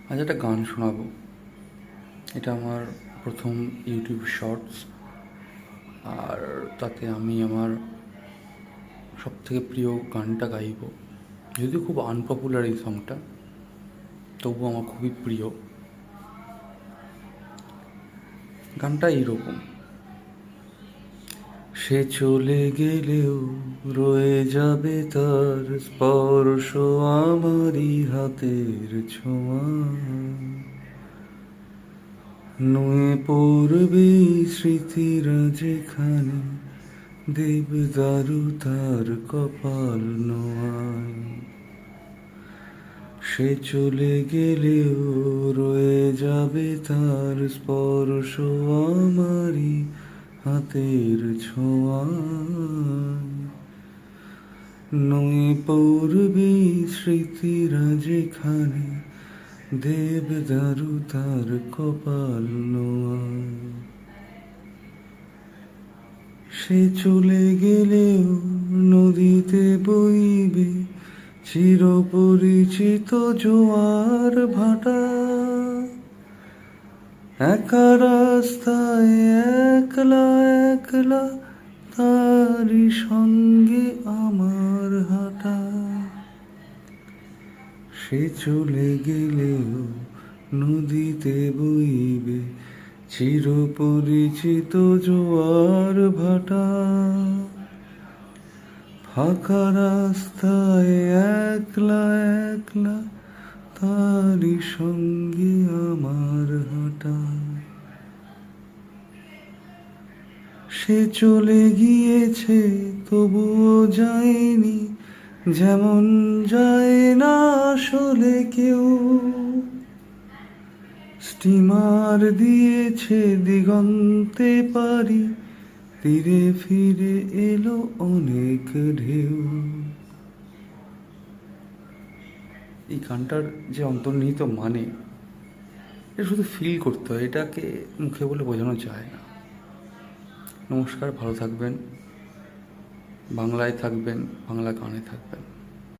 আজ একটা গান শোনাবো। এটা আমার প্রথম ইউটিউব শর্টস। আর তাতে আমি আমার সবথেকে প্রিয় গানটা গাইব। যদিও খুব আনপপুলার এই সংটা, তবু আমার খুবই প্রিয়। গানটা এইরকম: সে চলে গেলেও রয়ে যাবে তার স্পর্শ, আমারই হাতের ছোঁয়া। নুয়ে পড়বে স্মৃতিরা যেখানে, দেবদারু তার কপাল নোয়ায়। সে চলে গেলেও রয়ে যাবে তার স্পর্শ, আমারই হাতের ছোঁয়ায়। নুয়ে পড়বে স্মৃতিরা যেখানে, দেবদারু তার কপাল নোয়ায়। সে চলে গেলেও নদীতে বইবে চিরপরিচিত জোয়ার ভাটা। একা রাস্তায় একলা একলা, তারই সঙ্গে আমার হাঁটা। সে চলে গেলেও নদীতে বইবে চিরপরিচিত জোয়ার ভাটা। ফাঁকা রাস্তায় একলা একলা, তারই সঙ্গে আমার হাঁটা। সে চলে গিয়েছে তবুও যায়নি, যেমন যায় না আসলে কেউ। স্টিমার দিয়েছে দিগন্তে পারি, তীরে ফিরে এলো অনেক ঢেউ। এই গানটার যে অন্তর্নিহিত মানে, এটা শুধু ফিল করতে হয়, এটাকে মুখে বলে বোঝানো যায় না। নমস্কার, ভালো থাকবেন, বাংলায় থাকবেন, বাংলা গানে থাকবেন।